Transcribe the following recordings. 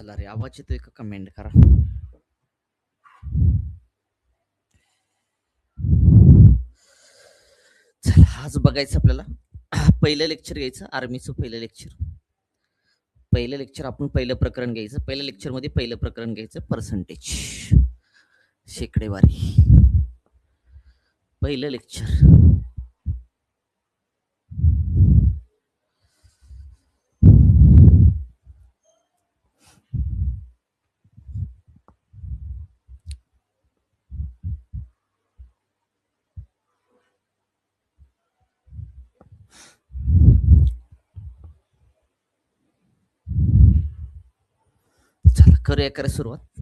चला रे, आवाज येतोय का? कमेंट करा. चला, आज बघायचं आपल्याला पहिलं लेक्चर घ्यायचं, आर्मीचं पहिलं लेक्चर. पहिलं लेक्चर आपण पहिलं प्रकरण घ्यायचं. पहिल्या लेक्चरमध्ये पहिलं प्रकरण घ्यायचं, पर्सेंटेज, शेकडेवारी. पहिलं लेक्चर. चला करूया सुरुवात.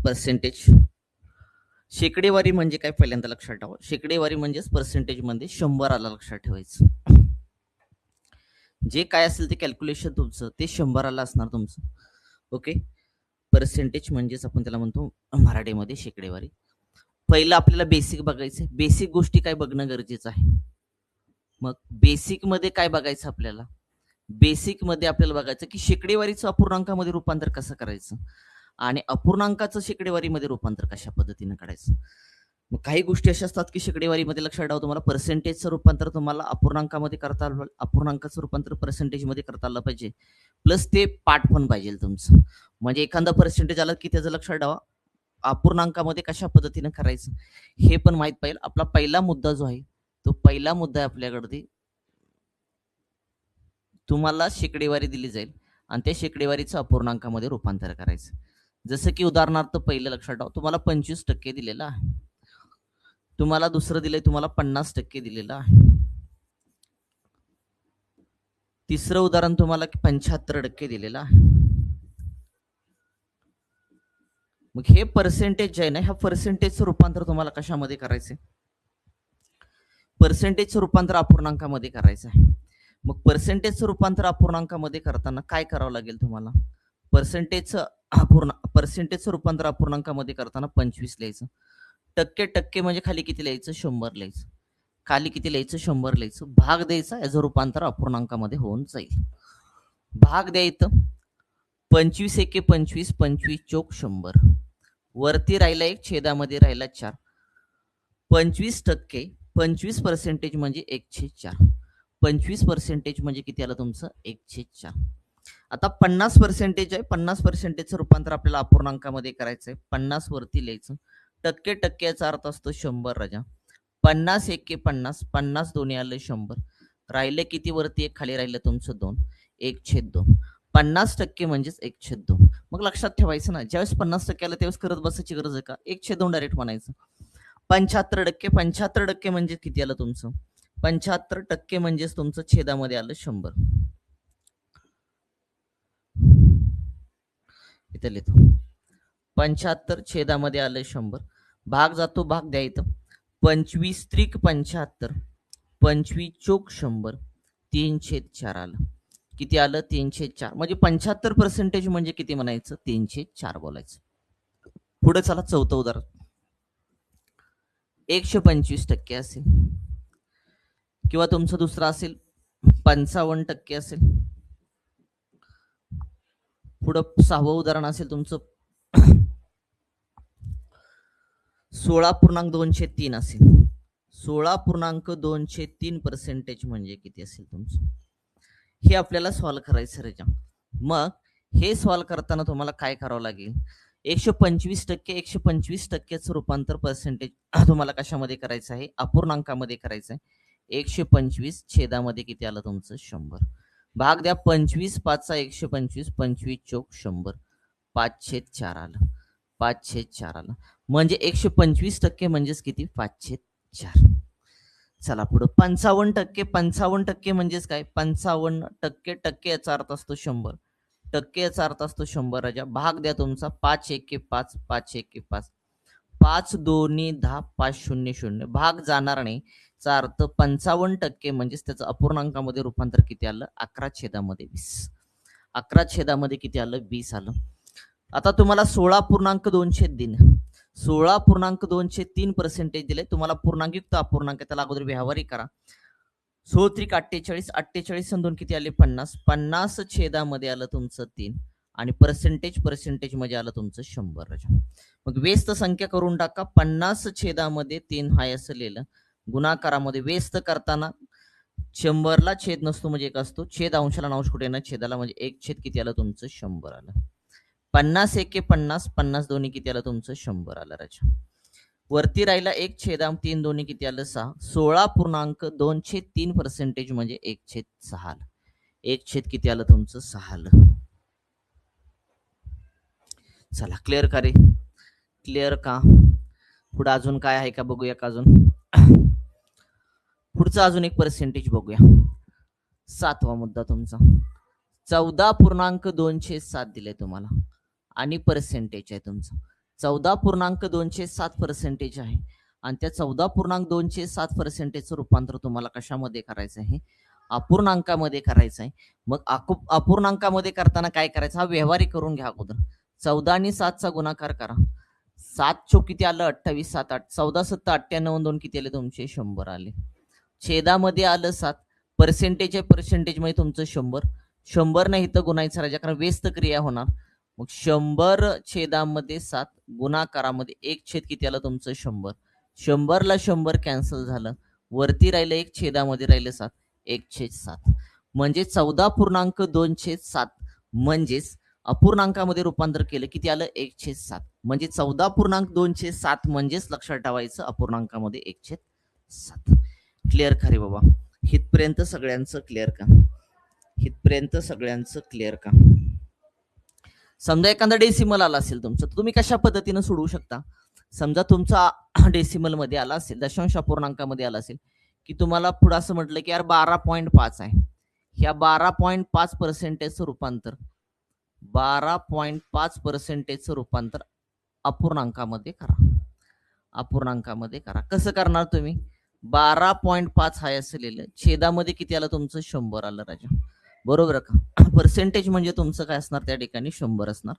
पर्सेंटेज, शेकडेवारी म्हणजे काय पहिल्यांदा लक्षात ठेवा. शेकडेवारी म्हणजेच पर्सेंटेज मध्ये 100 आला, लक्षात ठेवायचं. जे काय असेल ते कॅल्क्युलेशन तुमचं ते 100 आला असणार तुमचं. ओके, पर्सेंटेज म्हणजेच आपण त्याला म्हणतो मराठीमध्ये शेकडेवारी. पहिलं आपल्याला बेसिक बघायचं. बेसिक गोष्टी काय बघणं गरजेचं आहे. मग बेसिक मध्ये काय बघायचं आपल्याला? बेसिक मध्ये आपल्याला बघायचं की शेकडेवारीचं अपूर्णांकामध्ये रूपांतर कसं करायचं आणि अपूर्णांकाचं शेकडेवारीमध्ये रूपांतर कशा पद्धतीने काढायचं. मग काही गोष्टी अशा असतात की शेकडेवारीमध्ये लक्षात ठेवा, तुम्हाला पर्सेंटेजचं रूपांतर तुम्हाला अपूर्णांकामध्ये करता आलं, अपूर्णांकाचं रूपांतर पर्सेंटेजमध्ये करता आलं पाहिजे, प्लस ते पाठ पण पाहिजे तुमचं. म्हणजे एखादा पर्सेंटेज आला की त्याचं लक्षात ठेवा अपूर्णांकामध्ये कशा पद्धतीने करायचं हे पण माहित पाहिजे. आपला पहिला मुद्दा जो आहे तो पहिला मुद्दा आहे आपल्याकडे, तुम्हाला शेकडेवारी दिली जाईल आणि त्या शेकडेवारीचं अपूर्णांकामध्ये रूपांतर करायचं. जसं की उदाहरणार्थ पहिलं लक्षात ठेवा, तुम्हाला 25% दिलेलं आहे. तुम्हाला दुसरं दिलंय, तुम्हाला 50% दिलेलं आहे. तिसरं उदाहरण तुम्हाला 75% दिलेलं आहे. मग हे पर्सेंटेज जे आहे ना, ह्या पर्सेंटेजचं रूपांतर तुम्हाला कशामध्ये करायचंय? पर्सेंटेजचं रूपांतर अपूर्णांकामध्ये करायचं आहे. मग पर्सेंटेजचं रूपांतर अपूर्णांकामध्ये करताना काय करावं लागेल तुम्हाला? पर्सेंटेजचं रूपांतर अपूर्णांकामध्ये करताना 25 लिहायचं. टक्के म्हणजे खाली किती लिहायचं? 100 लिहायचं. खाली किती लिहायचं? 100 लिहायचं. भाग द्यायचा, याचं रूपांतर अपूर्णांकामध्ये होऊन जाईल. भाग द्यायचं, 25 एके 25, 25 चोक 100. वरती राहिला 1, छेदामध्ये राहिला 4. 25%, 25% म्हणजे 1/4. 25% म्हणजे किती आलं तुमचं? 1/4. आता 50% आहे, 50%चं रूपांतर आपल्याला अपूर्णांकामध्ये करायचंय. 50 वरती लिहायचं. टक्क्याचा अर्थ असतो 100 राजा. 50 एके 50, 50 दोन्ही आलं 100. राहिले किती वरती? 1, खाली राहिलं तुमचं 2. 1/2. 50% म्हणजेच 1/2. मग लक्षात ठेवायचं ना, ज्यावेळेस 50% आलं त्यावेळेस करत बसायची गरज आहे का? 1/2 डायरेक्ट म्हणायचं. 75%, 75% म्हणजे किती आलं तुमचं? 75% म्हणजेच तुमचं छेदामध्ये आलं 100. इथे लिहितो 75 छेदामध्ये आलं 100. भाग जातो, भाग द्या इथं. 25 त्रिक 75, 25 चोक 100, 3/4 आलं. किती आलं? 3/4. म्हणजे 75% म्हणजे किती म्हणायचं? 3/4 बोलायचं. पुढे चला, चौथं उदाहरण. 125% असेल किंवा तुमचं दुसरं असेल 55% असेल. पुढं 6वं उदाहरण असेल तुमचं 16.203 असेल. 16.203% म्हणजे किती असेल तुमचं? हे आपल्याला सॉल्व्ह करायचं राजा. मग हे सॉल्व्ह करताना तुम्हाला काय करावं लागेल? 125%चं रूपांतर पर्सेंटेज तुम्हाला कशामध्ये करायचं आहे? अपूर्णांकामध्ये करायचं आहे. 125 छेदामध्ये किती आलं तुमचं? 100. भाग द्या, 25 5 125, 25 चोक 100, 5/4 आलं. 5/4 आलं म्हणजे 125% म्हणजेच किती? 5/4. चला पुढं 55%. 55% म्हणजेच काय? 55% याचा अर्थ असतो 100. टक्के याचा अर्थ असतो 100 राजा. भाग द्या तुमचा 5 एके 5, 5 एके 5, 5 दोन्ही 10, 5 0 0. भाग जाणार नाही, चा अर्थ 55% म्हणजेच त्याचं अपूर्णांकामध्ये रूपांतर किती आलं? 11/20. 11/20 किती आलं? 20 आलं. आता तुम्हाला 16.203 16.203% दिले. तुम्हाला पूर्णांकयुक्त अपूर्णांक, त्याला अगोदर व्यावहारिक करा. 16 त्रिक 48, 48 आणि 2 किती आले? 50. 50 छेदामध्ये आलं तुमचं 3 आणि पर्सेंटेज मध्ये आलं तुमचं 100. मग व्यस्त संख्या करून टाका. 50 छेदामध्ये 3 हाय असं लिहिलं. गुणाकारामध्ये व्यस्त करताना 100ला छेद नसतो म्हणजे 1 असतो. छेद अंशाला अंश कुठे ना छेदाला म्हणजे 1 छेद किती आलं तुमचं 100 आलं. 50 एके 50, 50 दोन्ही किती आलं तुमचं 100 आलं राजा. वरती राहिला 1 छेदाम 3 दोन्ही किती आलं 6. 16.2/3% म्हणजे 1/6 आलं. 1 छेद किती आलं तुमचं 6 आलं. चला क्लिअर का रे? क्लिअर का? पुढे अजून काय आहे का बघूया का अजून. पुढचा अजून एक पर्सेंटेज बघूया. 7वा मुद्दा तुमचा 14.2/7 दिले तुम्हाला आणि पर्सेंटेज आहे तुमचं 14.2/7% आहे. आणि त्या 14.2/7%चं रूपांतर तुम्हाला कशामध्ये करायचं आहे? अपूर्णांकामध्ये करायचं आहे. मग अपूर्णांकामध्ये करताना काय करायचं? हा व्यवहारी करून घ्या अगोदर. 14 आणि 7चा गुणाकार करा. 7 चोक किती आलं 28, 7 8, 14 7 98 2 किती आले तुमचे 100 आले. छेदामध्ये आलं 7. पर्सेंटेज आहे, पर्सेंटेज मध्ये तुमचं 100. 100 नाही तर गुणायचं राजा, कारण व्यस्त क्रिया होणार. मग 100 छेदामध्ये 7 गुणाकारामध्ये 1 छेद किती आलं तुमचं 100. 100ला 100 कॅन्सल झालं. वरती राहिलं 1 छेदामध्ये राहिलं 7, 1/7 म्हणजे 14.2/7 म्हणजेच अपूर्णांकामध्ये रूपांतर केलं किती आलं 1/7 म्हणजे 14.2/7 म्हणजेच लक्षात ठेवायचं अपूर्णांकामध्ये 1/7. क्लिअर का रे बाबा? हितपर्यंत सगळ्यांचं क्लिअर का? हितपर्यंत सगळ्यांचं क्लिअर का? समजा एखादा डेसिमल आला असेल तुमचं, तर तुम्ही कशा पद्धतीने सोडवू शकता? समजा तुमचा डेसिमल मध्ये आला असेल, दशांश अपूर्णांकामध्ये आला असेल, की तुम्हाला पुढे असं म्हटलं की यार 12.5 आहे. ह्या 12.5%चं रूपांतर 12.5%चं रूपांतर अपूर्णांकामध्ये करा. अपूर्णांकामध्ये करा. कसं करणार तुम्ही? 12.5 हाय असं लिहिलं. छेदामध्ये किती आलं तुमचं 100 आलं राजा. बरोबर का? पर्सेंटेज म्हणजे तुमचं काय असणार त्या ठिकाणी 100 असणार.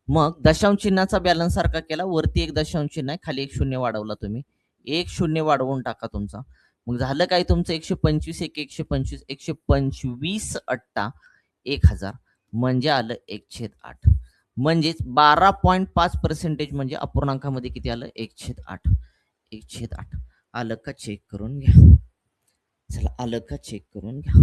मग दशांश चिन्हाचा बॅलन्स सारखा केला. वरती एक दशांश चिन्ह आहे, खाली एक शून्य वाढवला तुम्ही. एक शून्य वाढवून टाका तुमचा. मग झालं काय तुमचं 125 एक 125 125 अट्टा 1000 म्हणजे आलं 1/8. म्हणजेच 12.5% म्हणजे अपूर्णांकामध्ये किती आलं 1/8. 1/8 आलं का चेक करून घ्या. चला आलं का चेक करून घ्या.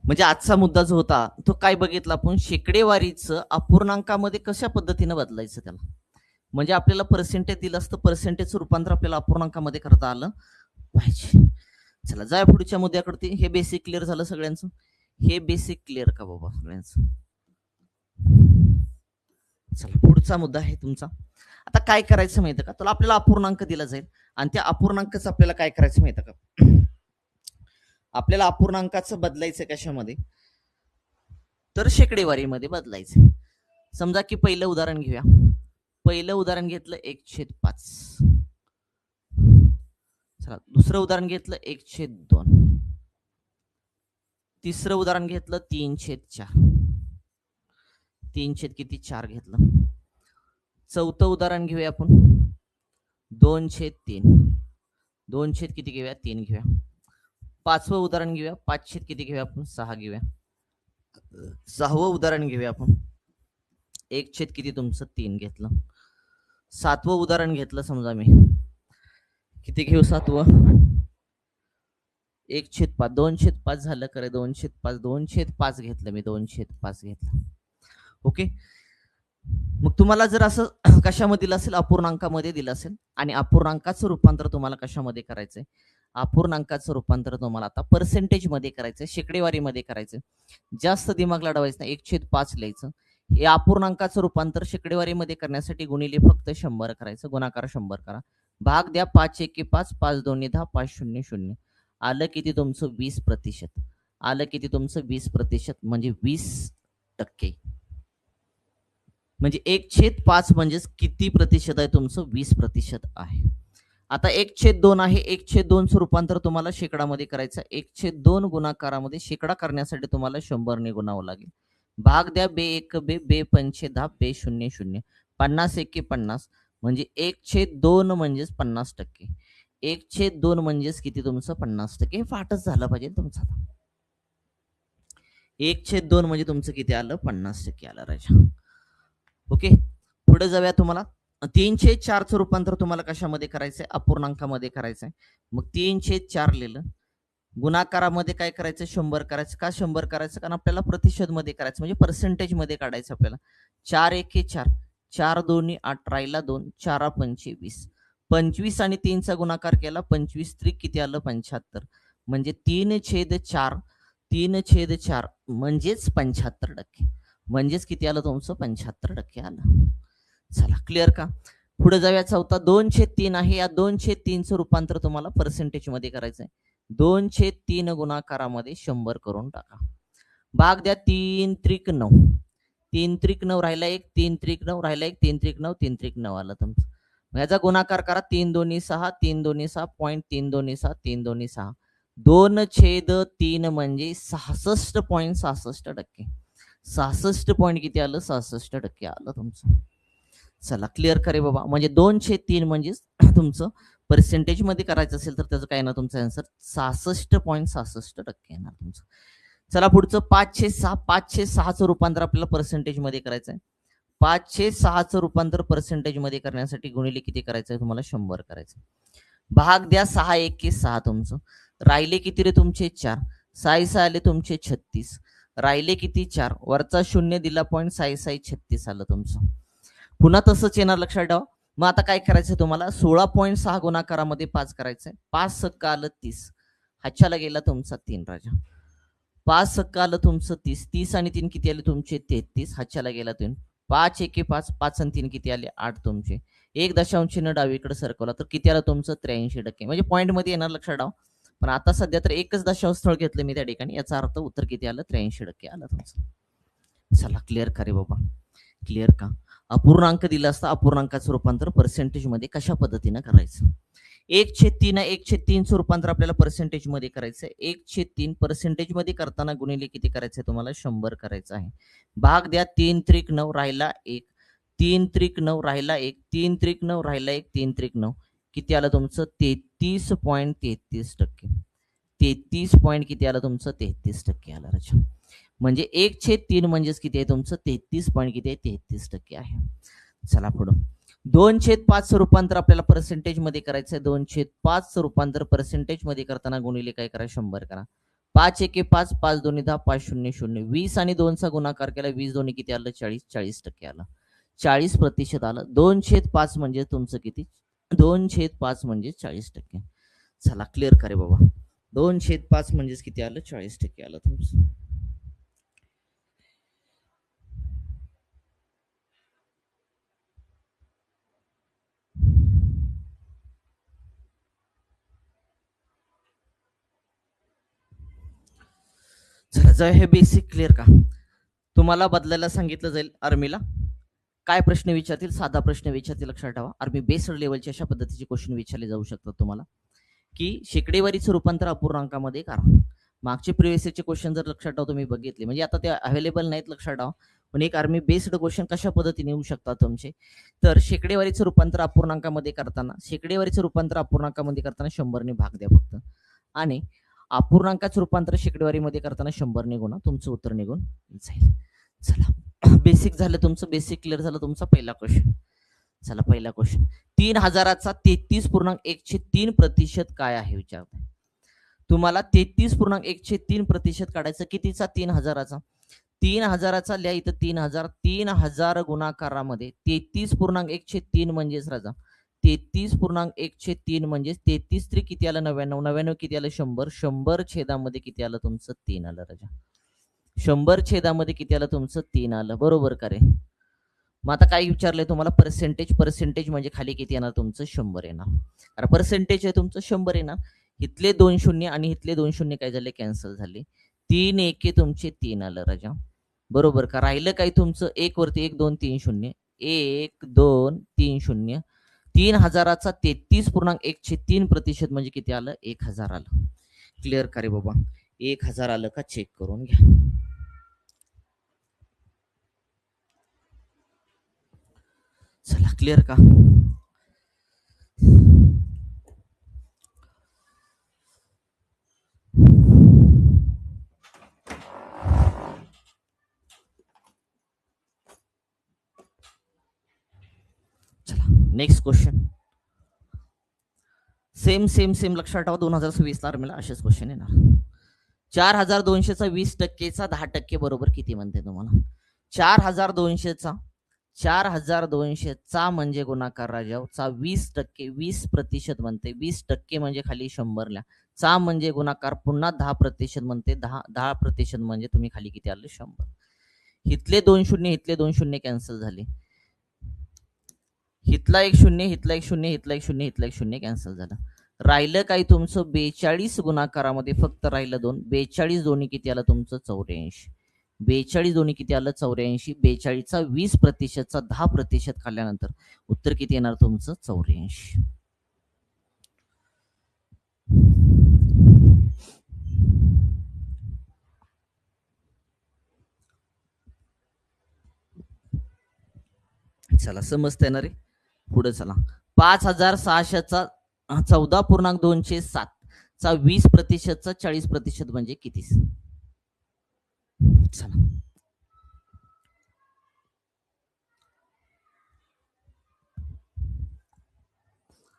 म्हणजे आजचा मुद्दा जो होता तो काय बघितला आपण? शेकडेवारीचं अपूर्णांकामध्ये कशा पद्धतीने बदलायचं त्याला. म्हणजे आपल्याला पर्सेंटेज दिलं असतं, पर्सेंटेजचं रूपांतर आपल्याला अपूर्णांकामध्ये करता आलं पाहिजे. चला जाय पुढच्या मुद्द्याकडे. हे बेसिक क्लिअर झालं सगळ्यांचं? हे बेसिक क्लिअर का बाबा सगळ्यांचं? चला पुढचा मुद्दा आहे तुमचा. आता काय करायचं माहिती का? तुला आपल्याला अपूर्णांक दिला जाईल आणि त्या अपूर्णांकाचं आपल्याला काय करायचं माहिती का? आपल्याला अपूर्णांकाचं बदलायचं कशामध्ये? तर शेकडेवारीमध्ये बदलायचं. समजा की पहिलं उदाहरण घेऊया. पहिलं उदाहरण घेतलं 1/5. चला दुसरं उदाहरण घेतलं 1/2. तिसरं उदाहरण घेतलं 3/4. 3 किती 4 घेतलं. चौथं उदाहरण घेऊया आपण 2/3. 2 किती घेऊया 3 घेऊया. पाचवं उदाहरण घेऊया 5 किती घेऊया आपण 6 घेऊया. सहावं उदाहरण घेऊया आपण 1 किती तुमचं 3 घेतलं. सातवं उदाहरण घेतलं समजा मी, किती घेऊ सातवं 1/5. 2/5 झालं करे 2/5. 2/5 घेतलं मी 2/5 घेतलं. ओके. मग तुम्हाला जर असं कशामध्ये दिलं असेल अपूर्णांकामध्ये दिलं असेल आणि अपूर्णांकाचं रूपांतर तुम्हाला कशामध्ये करायचंय? अपूर्णांकाचं रूपांतर तुम्हाला आता पर्सेंटेज मध्ये करायचंय, शेकडेवारीमध्ये करायचंय. जास्त दिमाग लढवायचं नाही. 1/5 लिहायचं. हे अपूर्णांकाचं रूपांतर शेकडेवारीमध्ये करण्यासाठी गुणिले फक्त 100 करायचं. गुणाकार 100 करा. भाग द्या 5 1 5 5 2 10 5 0 0. आलं किती तुमचं 20%. आलं किती तुमचं 20% म्हणजे 20%. म्हणजे 1/5 म्हणजेच किती प्रतिशत आहे तुमचं? 20% आहे. आता 1/2 आहे. 1/2चं रूपांतर तुम्हाला शेकडामध्ये करायचं. 1/2 गुणाकारामध्ये शेकडा करण्यासाठी तुम्हाला 100 ने गुणावं लागेल. भाग द्या बे एक बे बे पंचे दहा बे शून्य शून्य 50 एके 50 म्हणजे 1/2 म्हणजेच 50%. 1/2 म्हणजेच किती तुमचं 50%. हे फाटच झालं पाहिजे तुमचं. 1/2 म्हणजे तुमचं किती आलं 50% आलं राजा. ओके पुढे जाऊया. तुम्हाला 3/4चं रूपांतर तुम्हाला कशामध्ये करायचंय अपूर्णांकामध्ये करायचंय. मग 3/4 लिहिलं. गुणाकारामध्ये काय करायचं 100 करायचं. का 100 करायचं कारण आपल्याला प्रतिशत मध्ये करायचं म्हणजे पर्सेंटेज मध्ये काढायचं आपल्याला. 4 एके 4 4 दोन्ही 8 राहिला 2 4 पंचे 20 25 आणि 3चा गुणाकार केला 25 त्रिक किती आलं 75 म्हणजे 3/4 3/4 म्हणजेच 75% म्हणजेच किती आलं तुमचं 75% आलं. चला क्लिअर का. पुढे जाऊया. चौथा 2/3 आहे. या 2/3चं रूपांतर तुम्हाला पर्सेंटेज मध्ये करायचंय. 2/3 गुणाकारामध्ये 100 करून टाका. भाग द्या 3 त्रिक 9 3 त्रिक 9 राहिला 1 3 त्रिक 9 राहिला 1 3 त्रिक 9 3 त्रिक 9 आलं तुमचं. याचा गुणाकार करा 3 दोन्ही 6 3 दोन्ही 6 पॉईंट 3 दोन्ही 6 3 दोन्ही 6 2/3 म्हणजे 66.66%. 66 पॉईंट किती आलं 66% आलं तुमचं. चला क्लिअर करे बाबा. म्हणजे 2/3 म्हणजे तुमचं पर्सेंटेज मध्ये करायचं असेल तर त्याचं काय ना तुमचं आन्सर 66.66% येणार तुमचं. चला पुढचं 5/6 5/6चं रूपांतर आपल्याला पर्सेंटेज मध्ये करायचं आहे. 5/6चं रूपांतर पर्सेंटेज मध्ये करण्यासाठी गुणिले किती करायचं आहे तुम्हाला 100 करायचं. भाग द्या 6 एके 6 तुमचं. राहिले किती रे तुमचे 4 6 आले तुमचे 36 राहिले किती 4 वरचा 0 दिला पॉईंट 6 36 आलं तुमचं. पुन्हा तसंच येणार लक्षात ठेवा. मग आता काय करायचं तुम्हाला 16.6 गुणाकारामध्ये 5 करायचंय. 5 सक्का आलं 30 हातच्याला गेला तुमचा 3 राजा. 5 सक्का आलं तुमचं 30 30 आणि 3 किती आले तुमचे 33 हातच्याला गेला 3 5 एके 5 5 आणि 3 किती आले 8 तुमचे. 1 डावीकडे सरकवला तर किती आलं तुमचं 83% म्हणजे पॉईंट मध्ये येणार लक्षात ठेवा. पण आता सध्या तर एकच दशांश स्थळ घेतलं मी त्या ठिकाणी याचा अर्थ उत्तर किती आलं 83% आलं तुमचं. चला क्लिअर का रे बाबा. क्लिअर का. अपूर्णांक दिला असता अपूर्णांकाचं रूपांतर पर्सेंटेज मध्ये कशा पद्धतीनं करायचं. 1/3 1/3चं रूपांतर आपल्याला पर्सेंटेज मध्ये करायचंय. 1/3 पर्सेंटेज मध्ये करताना गुणिले किती करायचंय तुम्हाला 100 करायचं आहे. भाग द्या 3 त्रिक 9 राहिला 1 3 त्रिक 9 राहिला 1 3 त्रिक 9 राहिला 1 3 त्रिक 9 किती आलं तुमचं 33.33%. 33 पॉईंट किती आलं तुमचं 33% आलं राजा. म्हणजे 1/3 म्हणजेच किती आहे तुमचं 33 पॉईंट किती आहे 33% आहे. चला पुढं 2/5 रूपांतर आपल्याला पर्सेंटेज मध्ये करायचं आहे. 2/5 रूपांतर पर्सेंटेज मध्ये करताना गुणिले काय करा 100 करा. 5 एके 5 5 दोन्ही 10 5 शून्य शून्य 20 आणि 2चा गुणाकार केला 20 दोन्ही किती आलं 40% आलं 40% आलं. 2/5 म्हणजे तुमचं किती 2/5 म्हणजे 40%. चला क्लिअर करे बाबा. 2/5 म्हणजेच किती आलं 40% आलं तुमचं. चला हे बेसिक क्लिअर का. तुम्हाला बदलायला सांगितलं जाईल आर्मीला. काय प्रश्न विचारतील साधा प्रश्न विचारतील लक्षात ठेवा. आर्मी बेस्ड लेवलचे अशा पद्धतीचे क्वेश्चन विचारले जाऊ शकतात तुम्हाला की शेकडेवारीचं रूपांतर अपूर्णांकामध्ये करा. मागचे प्रिव्हियसचे क्वेश्चन जर लक्षात ठेवा तुम्ही बघितले म्हणजे आता ते अवेलेबल नाहीत लक्षात ठेवा. पण एक आर्मी बेस्ड क्वेश्चन कशा पद्धतीने येऊ शकतात तुमचे. तर शेकडेवारीचं रूपांतर अपूर्णांकामध्ये करताना शेकडेवारीचं रूपांतर अपूर्णांकामध्ये करताना 100 ने भाग द्या फक्त. आणि अपूर्णांकाचं रूपांतर शेकडेवारीमध्ये करताना 100 ने गुणा तुमचं उत्तर निघून जाईल. चला बेसिक झालं तुमचं. बेसिक क्लिअर झालं तुमचा पहिला क्वेश्चन. चला पहिला क्वेश्चन 3000चा 33.103% काय आहे विचारताय. तुम्हाला 33.103% काढायचं. कितीचा 3000चा 3000चा लिहा इथं 3000 3000 गुणाकारामध्ये 33.103 म्हणजेच राजा 33.103 म्हणजे 33 त्रिक किती आलं 99 99 किती आलं 100 100 छेदामध्ये किती आलं तुमचं 3 आलं राजा. 100 छेदामध्ये किती आलं तुमचं 3 आलं बरोबर का रे. मग आता काय विचारलंय तुम्हाला पर्सेंटेज. पर्सेंटेज म्हणजे खाली किती येणार तुमचं 100 येणार. कारण पर्सेंटेज आहे तुमचं 100 येणार. इथले 2 शून्य आणि इथले 2 शून्य काय झाले कॅन्सल झाले. 3 एके तुमचे 3 आलं राजा बरोबर का. राहिलं काय तुमचं 1 वरती 1 2 3 शून्य 1 2 3 शून्य 3000चा 33.103% म्हणजे किती आलं 1000 आलं. क्लिअर का रे बाबा. 1000 आलं का चेक करून घ्या. चला क्लिअर का? चला next question. Same same same लक्षात ठेवा. 2026 ला आर्मीला असेच क्वेश्चन येणार. 4200चा 20%चा 10% बरोबर किती म्हणते तुम्हाला? 4200चा 4200चा म्हणजे गुणाकार राजावचा 20%, 20% म्हणते. 20% म्हणजे खाली 100ला चा म्हणजे गुणाकार पुन्हा 10% म्हणते. 10% म्हणजे तुम्ही खाली किती आले? 100. इथले 2 शून्य, इथले 2 शून्य कॅन्सल झाले. इथला 1 शून्य, इथला 1 शून्य, इथला 1 शून्य, इथला 1 शून्य कॅन्सल झालं. राहिलं काय तुमचं? 42 गुणाकारामध्ये फक्त राहिलं 2. 42 दोन्ही किती आलं तुमचं? 84. 42 दोन्ही किती आलं? 84. 42चा 20%चा 10% खाल्ल्यानंतर उत्तर किती येणार तुमचं? 84. चला समजता येणार आहे. पुढे चला. 5600चा 14.207 चा 20%चा 40% म्हणजे किती? चला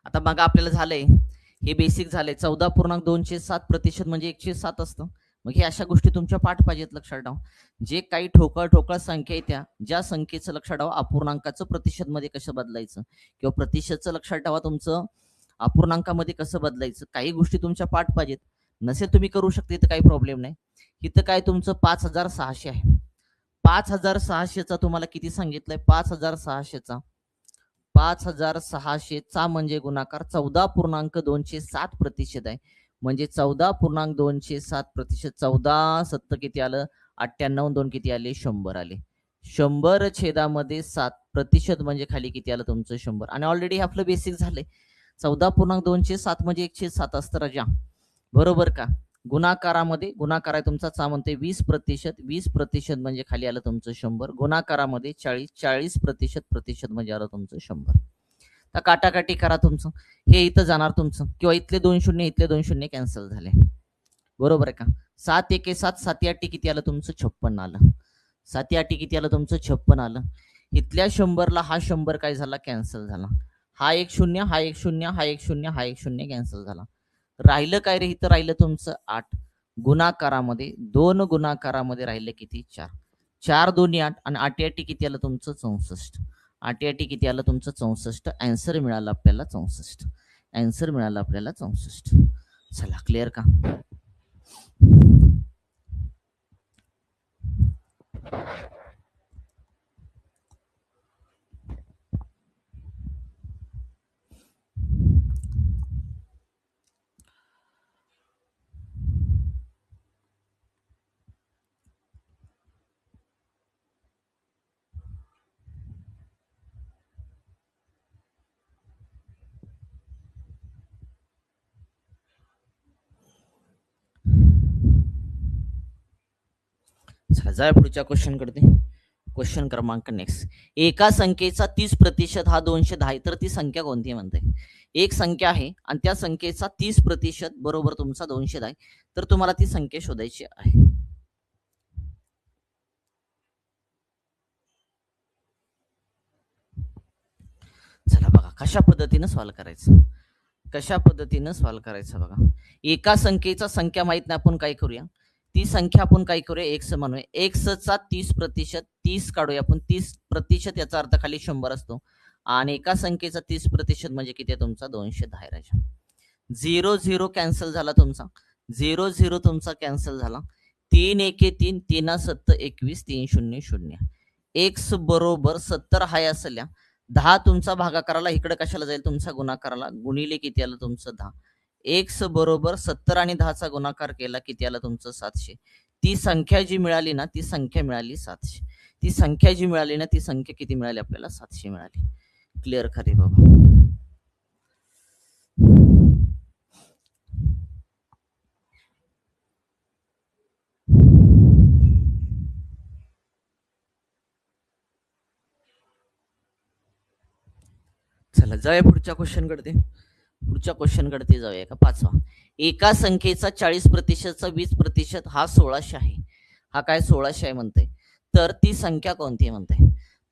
आता बघा आपल्याला झालंय हे बेसिक झालंय. 14.207% म्हणजे 107 असतं. मग हे अशा गोष्टी तुमच्या पाठ पाहिजेत लक्षात ठेवा. जे काही ठोकळ ठोकळ संख्या येत्या, ज्या संख्येचं लक्षात ठेवा अपूर्णांकाचं प्रतिशत मध्ये कसं बदलायचं किंवा प्रतिशतचं लक्षात ठेवा तुमचं अपूर्णांकामध्ये कसं बदलायचं. काही गोष्टी तुमच्या पाठ पाहिजेत. नसेल तुम्ही करू शकता, इथं काही प्रॉब्लेम नाही. इथं काय तुमचं 5600 आहे. 5600चा तुम्हाला किती सांगितलंय? 5600चा 5600चा म्हणजे गुणाकार 14.207% आहे. म्हणजे 14.207%. 14 किती आलं? 98. 2 किती आले? 100 आले. 100 छेदामध्ये 7% म्हणजे खाली किती आलं तुमचं? 100. आणि ऑलरेडी आपलं बेसिक झालंय. 14.207 म्हणजे 107 असतं राजा. बरोबर का? गुणाकारामध्ये गुणाकार आहे तुमचा चा म्हणते 20%. 20% म्हणजे खाली आलं तुमचं 100. गुणाकारामध्ये 40% म्हणजे आलं तुमचं 100. तर काटाकाटी करा तुमचं. हे इथं जाणार तुमचं किंवा इथले 2 शून्य, इथले 2 शून्य कॅन्सल झाले. बरोबर आहे का? 7 1 7 7 8 किती आलं तुमचं? 56 आलं. 7 8 किती आलं तुमचं? 56 आलं. इथल्या 100ला हा 100 काय झाला? कॅन्सल झाला. हा 1 शून्य, हा 1 शून्य, हा 1 शून्य, हा 1 शून्य कॅन्सल झाला. राहिलं काय रे? इथं राहिलं तुमचं 8. गुणाकारामध्ये 2 गुणाकारामध्ये राहिलं किती? 4. 4 2 8 आणि 8 8 किती आलं तुमचं? 64. 8 8 किती आलं तुमचं? 64. आन्सर मिळाला आपल्याला 64. आन्सर मिळाला आपल्याला 64. चला क्लिअर का? चला जाऊया पुढच्या क्वेश्चन कडे. क्वेश्चन क्रमांक नेक्स्ट. एका संख्येचा 30% हा 210 आहे. तर ती संख्या कोणती म्हणते? एक संख्या आहे आणि त्या संख्येचा 30% बरोबर तुमचा 210 आहे. तर तुम्हाला ती संख्या शोधायची आहे. चला बघा कशा पद्धतीनं सॉल्व्ह करायचं. कशा पद्धतीनं सॉल्व्ह करायचं बघा. एका संख्येचा संख्या माहित नाही, आपण काय करूया? ती संख्या आपण काय करूया? एक्स म्हणूया. एक्सचा 30%, 30 काढूया आपण. 30% याचा अर्थ खाली 100 असतो. आणि एका संख्येचा 30% म्हणजे किती आहे तुमचा? 210 आहे राजा. 0 0 कॅन्सल झाला तुमचा. 0 0 तुमचा कॅन्सल झाला. 3 1 3 3 7 21 3 0 0. एक्स बरोबर 70 हाय असल्या 10 तुमचा भागाकाराला इकडे कशाला जाईल? तुमचा गुणाकाराला. गुणिले किती आलं तुमचं? 10. एक्स बरोबर 70 आणि 10चा गुणाकार केला किती आलं तुमचं? 700. ती संख्या जी मिळाली ना, ती संख्या मिळाली 700. ती संख्या जी मिळाली ना, ती संख्या किती मिळाली आपल्याला? 700 मिळाली. क्लिअर खरे बाबा. चला जाऊया पुढच्या क्वेश्चन कडे. पुढच्या क्वेश्चन कडे जाऊया का. पाचवा. एका संख्येचा 40%चा 20% हा 1600 आहे. हा काय 1600 आहे म्हणते. तर ती संख्या कोणती म्हणते.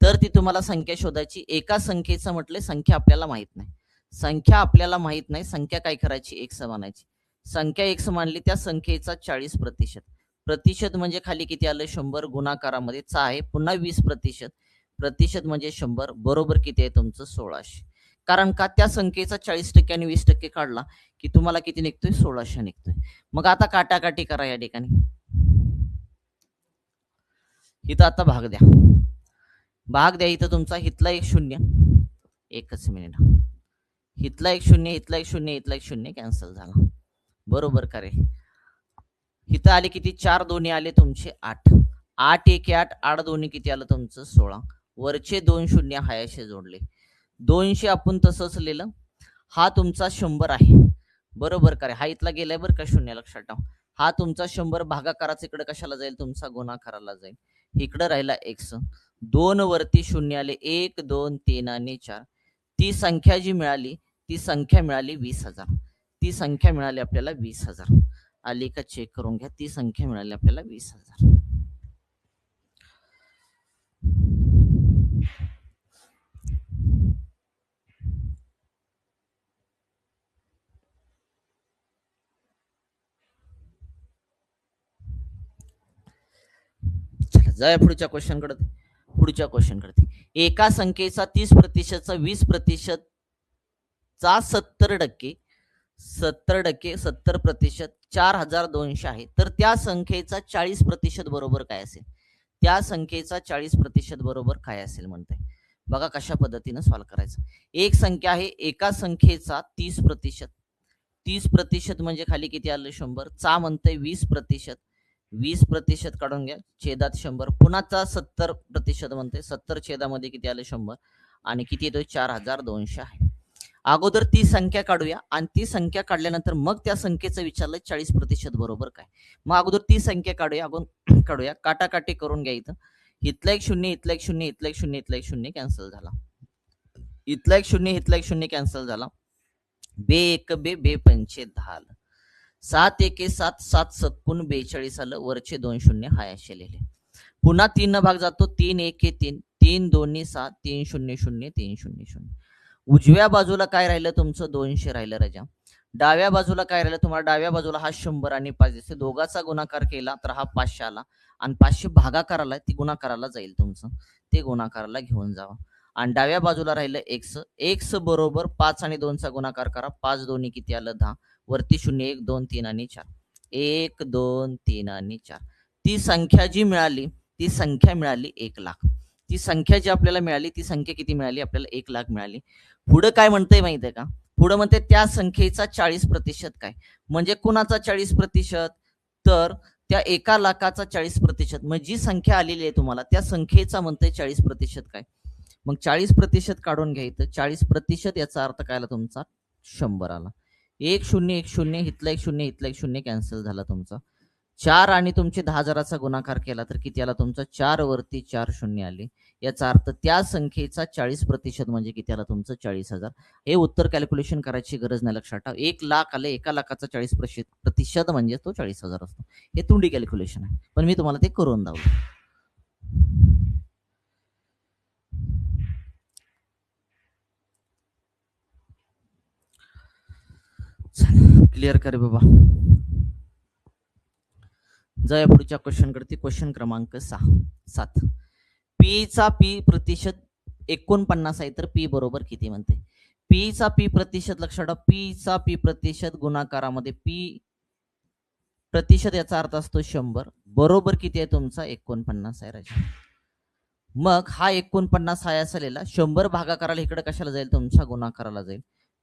तर ती तुम्हाला संख्या शोधायची. एका संख्येचं म्हटले संख्या आपल्याला माहित नाही. संख्या आपल्याला माहित नाही. संख्या काय करायची एक्स मानायची. संख्या एक्स मानली त्या संख्येचा 40%. प्रतिशत म्हणजे खाली किती आलं 100 गुणाकारामध्ये चा आहे पुन्हा 20%. प्रतिशत म्हणजे 100 बरोबर किती आहे तुमचं 1600. कारण का त्या संख्येचा 40% आणि 20% काढला की तुम्हाला किती निघतोय 1600 निघतोय. मग आता काटाकाटी करा या ठिकाणी. इथं आता भाग द्या. भाग द्या इथं तुमचा हितला एक शून्य. एकच मिनिट. हितला एक शून्य इथला एक शून्य इथला एक शून्य कॅन्सल झाला. बरोबर का रे. इथं आले किती 4 दोन्ही आले तुमचे 8. 8 1 8 8 दोन्ही किती आलं तुमचं 16. वरचे 2 शून्य हायाशे जोडले. 200 आपण तसंच लिहिलं. हा तुमचा 100 आहे. बरोबर का रे. हा इथला गेलाय बरं का शून्य लक्षात ठेवा. हा तुमचा 100 भागाकाराचा इकडे कशाला जाईल तुमचा गुणाकाराला जाईल. इकडे राहिला x. 2 वरती शून्य आले 1 2 3 आणि 4. ती संख्या जी मिळाली ती संख्या मिळाली 20,000. ती संख्या मिळाली आपल्याला 20,000. आली का चेक करून घ्या. ती संख्या मिळाली आपल्याला 20,000. चला जाऊया पुढच्या क्वेश्चन कडे. पुढच्या क्वेश्चन कडे. एका संख्येचा 30%चा 20% चा 70%. 70% 4200 आहे. तर त्या संख्येचा 40% बरोबर काय असेल. त्या संख्येचा 40% बरोबर काय असेल म्हणते. बघा कशा पद्धतीने सॉल्व्ह करायचं. एक संख्या आहे. एका संख्येचा 30%. 30% म्हणजे खाली किती आलं 100. चा म्हणतंय 20%. 20% काढून घ्या छेदात 100. पुन्हाचा 70% म्हणते. 70 छेदामध्ये किती आलं 100 आणि किती येतोय 4200 आहे. अगोदर ती संख्या काढूया आणि ती संख्या काढल्यानंतर मग त्या संख्येचं विचारलं 40% बरोबर काय. मग अगोदर ती संख्या काढूया. काढूया काटाकाटी करून घ्या. इथं इथला एक शून्य इथला एक शून्य इथला एक शून्य इथला एक शून्य कॅन्सल झाला. इथला एक शून्य इथला एक शून्य कॅन्सल झाला. बे एक बे बे पंचे 10 आलं. 7 1 7 7 7 42 आलं. वरचे 2 शून्य हायाशे लिहिले. पुन्हा 3 भाग जातो. 3 1 3 3 2 7 3 0 0 3 0 0. उजव्या बाजूला काय राहिलं तुमचं 200 राहिलं राजा. डाव्या बाजूला काय राहिलं तुम्हाला. डाव्या बाजूला हा 100 आणि 5 दिसते. दोघाचा गुणाकार केला तर हा 500 आला आणि 500 भागाकाराला ती गुणाकाराला जाईल तुमचं. ते गुणाकाराला घेऊन जावा. आणि डाव्या बाजूला राहिलं x. x बरोबर 5 आणि 2 चा गुणाकार करा. 5 दोन्ही किती आलं 10. वरती 0 1 2 3 आणि 4. 1 2 3 आणि 4. ती संख्या जी मिळाली ती संख्या मिळाली 1,00,000. ती संख्या जी आपल्याला मिळाली ती संख्या किती मिळाली आपल्याला 1,00,000 मिळाली. पुढे काय म्हणतंय माहितीये का. पुढे म्हणते त्या संख्येचा 40% काय. म्हणजे कुणाचा 40%. तर त्या 1,00,000चा 40%. मग जी संख्या आलेली आहे तुम्हाला त्या संख्येचा म्हणतंय 40% काय. मग 40% काढून घ्यायचं. 40% याचा अर्थ काय आला तुमचा 100 आला. 1 0 1 0 इथला एक शून्य इथला एक शून्य कॅन्सल झाला तुमचा. 4 आणि तुमचे 10,000चा गुणाकार केला तर किती आला तुमचा 4 वरती 4 शून्य आले. याचा अर्थ त्या संख्येचा 40% म्हणजे किती आला तुमचं 40,000. हे उत्तर कॅल्क्युलेशन करायची गरज नाही लक्षात ठेवा. 1,00,000 आले 1,00,000चा 40% म्हणजे तो 40,000 असतो. हे तोंडी कॅल्क्युलेशन आहे पण मी तुम्हाला ते करून दावलं. क्लिअर करे बाबा. जाऊया पुढच्या क्वेश्चन कडे. क्वेश्चन क्रमांक 7. पी चा पी प्रतिशत 49 आहे तर पी बरोबर किती म्हणते. पी चा पी प्रतिशत लक्षात ठेवा. पी चा पी प्रतिशत गुणाकारामध्ये पी प्रतिशत याचा अर्थ असतो 100. बरोबर किती आहे तुमचा 49 आहे राजा. मग हा 49 हा असलेला 100 भागाकाराला इकडे कशाला जाईल तुमच्या गुणाकाराला जाईल.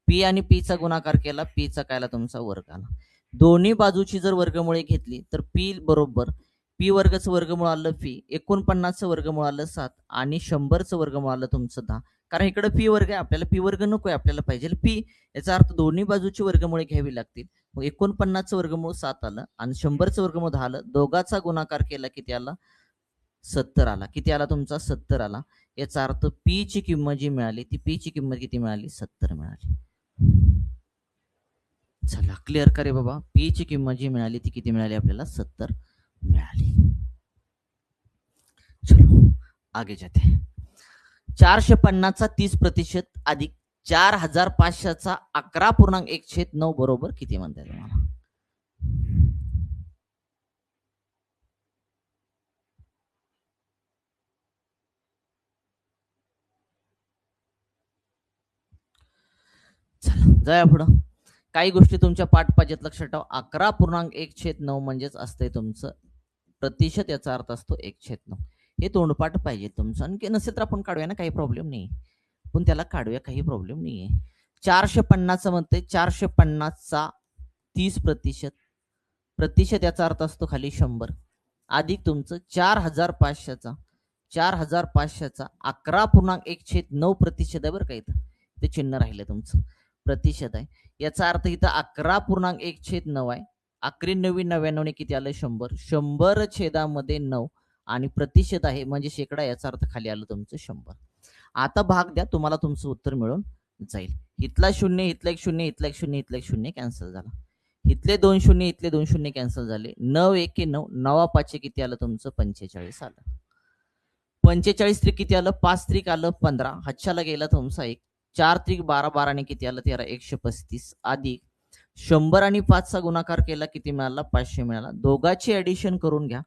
पी आणि पी चा गुणाकार केला. पी चा कायला तुमचा वर्ग आला. दोन्ही बाजूची जर वर्गमुळे घेतली तर पी बरोबर पी वर्गचं वर्गमूळ आलं पी. 49चं वर्गमूळ आलं 7 आणि 100चं वर्गमूळ आलं तुमचं 10. कारण इकडे पी वर्ग आहे आपल्याला पी वर्ग नकोय आपल्याला पाहिजे पी. याचा अर्थ दोन्ही बाजूची वर्गमुळे घ्यावी लागतील. मग 49चं वर्गमूळ 7 आलं आणि 100चं वर्गमूळ 10 आलं. दोघाचा गुणाकार केला किती आला 70 आला. किती आला तुमचा? 70 आला. याचा अर्थ पी ची किंमत जी मिळाली ती पी ची किंमत किती मिळाली? 70 मिळाली. चला क्लिअर का रे बाबा? पी ची किंमत जी मिळाली ती किती मिळाली आपल्याला? 70 मिळाली. चलो आगे जाते. 450चा 30% अधिक 4500चा 11.1/9 बरोबर किती म्हणताय तुम्हाला? चला जाऊया पुढं. काही गोष्टी तुमच्या पाठपाच्यात लक्षात ठेवा. 11.1/9 म्हणजेच असतंय तुमचं प्रतिशत, याचा अर्थ असतो 1/9. हे तोंडपाठ पाहिजे तुमचं. आणि नसेल तर आपण काढूया ना, काही प्रॉब्लेम नाही. पण त्याला काढूया, काही प्रॉब्लेम नाहीये. 450 म्हणते 450चा 30% प्रतिशत याचा अर्थ असतो खाली 100 अधिक तुमचं 4500चा 4500चा 11.1/9 आहे बरं का, इथं ते चिन्ह राहिलं तुमचं प्रतिशत आहे. याचा अर्थ इथं 11.1/9 आहे. 11 ने किती आलं? 100. 100 छेदामध्ये 9 आणि प्रतिशत आहे म्हणजे शेकडा, याचा अर्थ खाली आलं तुमचं 100. आता भाग द्या, तुम्हाला तुमचं उत्तर मिळून जाईल. इथला शून्य, इथला एक शून्य, इथला एक शून्य, इथला एक शून्य कॅन्सल झाला. इथले 2 शून्य, इथले 2 शून्य कॅन्सल झाले. 9 एके 9, 9 पाचे किती आलं तुमचं? 45 आलं. 45 त्रिक किती आलं? 5 त्रिक आलं 15. हातच्याला गेला तुमचा एक. 4 त्रिक 12, 12 ने किती आलं? 13. 135 अधिक 100 आणि 5चा गुणाकार केला किती मिळाला? 500 मिळाला. दोघांची ऍडिशन करून घ्या.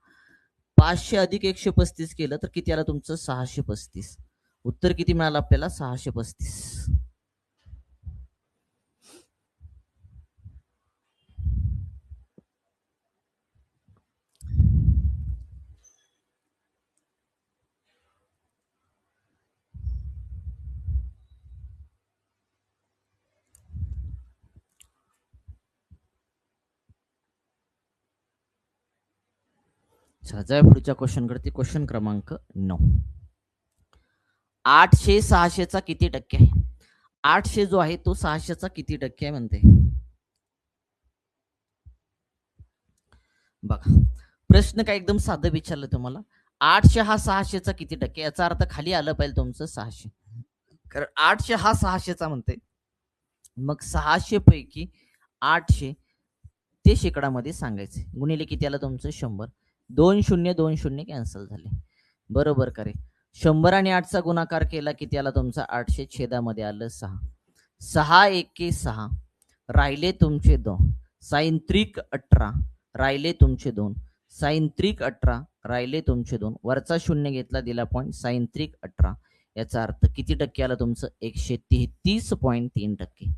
500 अधिक 135 केलं तर किती आलं तुमचं? 635. उत्तर किती मिळालं आपल्याला? 635. चला जाऊया पुढच्या क्वेश्चन कडे. क्वेश्चन क्रमांक 9. 800 600चा किती टक्के आहे? 800 जो आहे तो 600चा किती टक्के आहे म्हणते? बघा, प्रश्न काय एकदम साधं विचारलं तुम्हाला. 800 हा 600चा किती टक्के? याचा अर्थ खाली आलं पाहिजे तुमचं 600. कारण 800 हा 600चा म्हणते. मग 600 पैकी 800 ते शेकडामध्ये सांगायचे. गुणिले किती आलं तुमचं? 100. 2 शून्य 2 शून्य कॅन्सल झाले. बरोबर का रे? 100 आणि 8चा गुणाकार केला किती आला तुमचा? 800 छेदामध्ये आलं 6. 6 एके 6 राहिले तुमचे 2. सायंत्रिक 18 राहिले तुमचे 2. सायंत्रिक 18 राहिले तुमचे 2. वरचा शून्य घेतला, दिला पॉईंट. सायंत्रिक 18 याचा अर्थ किती टक्के आलं तुमचं? 133.3%.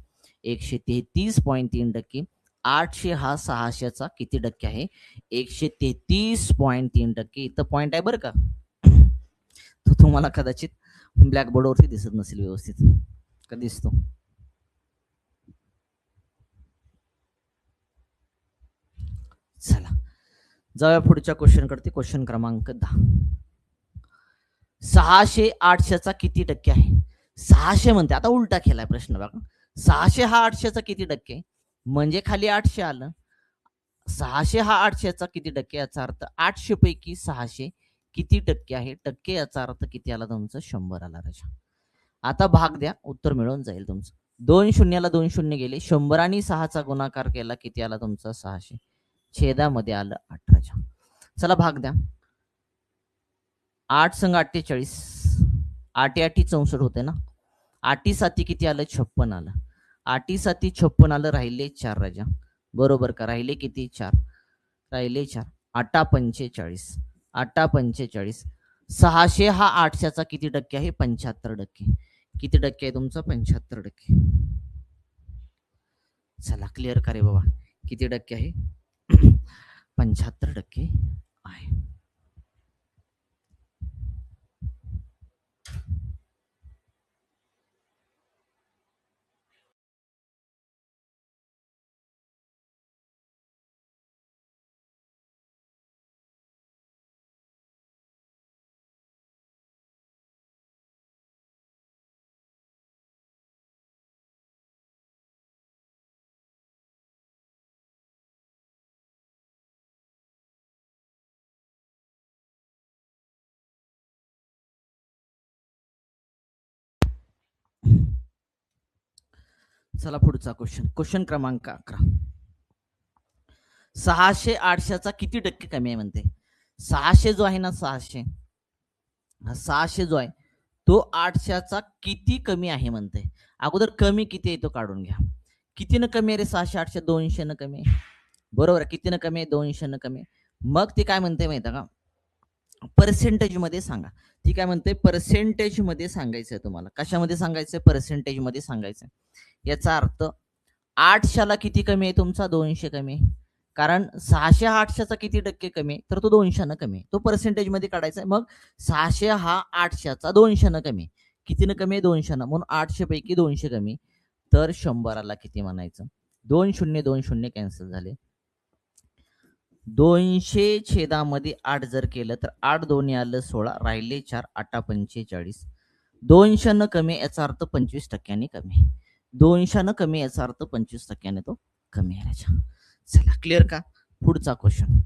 133.3%. 800 हा 600चा किती टक्के आहे? 133.3%. इथं पॉईंट आहे बरं का. तो तुम्हाला कदाचित ब्लॅकबोर्डवरती दिसत नसेल व्यवस्थित. का दिसतो? चला जाऊया पुढच्या क्वेश्चन कडे. क्वेश्चन क्रमांक 10. 600 800चा किती टक्के आहे? 600 म्हणते, आता उलटा केलाय प्रश्न बघा. 600 हा 800चा किती टक्के? म्हणजे खाली 800 आलं. 600 हा 800चा किती टक्के? याचा अर्थ 800 पैकी 600 किती टक्के आहे? टक्के याचा अर्थ किती आला तुमचं? 100 आला राजा. आता भाग द्या, उत्तर मिळून जाईल तुमचं. 2 शून्याला 2 शून्य गेले. 100 आणि 6चा गुणाकार केला किती आला तुमचा? 600. छेदामध्ये आलं 18. चला भाग द्या. 8 संग 48. 8 8 64 होते ना. 8 साती किती आलं? 56 आलं. 8 साती 56 आलं. राहिले 4 राजा. बरोबर का? राहिले किती? 4. राहिले 4. 8 45. 8 45. 600 हा 800चा किती टक्के आहे? 75%. किती टक्के आहे तुमचा? 75%. चला क्लिअर करे बाबा. किती टक्के आहे? 75% आहे. चला पुढचा क्वेश्चन क्रमांक 11. 600 800चा किती टक्के कमी आहे म्हणते. 600 जो आहे ना 600 जो आहे तो 800चा किती कमी आहे म्हणते. अगोदर कमी किती आहे तो काढून घ्या. कितीनं कमी आहे रे 600 800? 200 न कमी आहे. बरोबर आहे. कितीनं कमी आहे? 200 न कमी आहे. मग ते काय म्हणते माहिती का, पर्सेंटेज मध्ये सांगा. ती काय म्हणते, पर्सेंटेज मध्ये सांगायचंय तुम्हाला. कशामध्ये सांगायचंय? पर्सेंटेज मध्ये सांगायचंय. याचा अर्थ 800ला किती कमी आहे तुमचा? 200 कमी आहे. कारण 600 हा 800चा किती टक्के कमी आहे? तर तो 200 न कमी आहे. तो पर्सेंटेज मध्ये काढायचा आहे. मग 600 हा 800चा 200 न कमी आहे. कितीनं कमी आहे? 200 न. म्हणून 800 पैकी 200 कमी, तर 100ला किती म्हणायचं? 2 शून्य 2 शून्य कॅन्सल झाले. 200 छेदामध्ये 8 जर केलं तर 8 दोन्ही आलं 16, राहिले 4, 8 45. 200 न कमी याचा अर्थ 25% कमी. 200 न कमी याचा अर्थ 25% तो कमी आहे. चला क्लिअर का? पुढचा क्वेश्चन.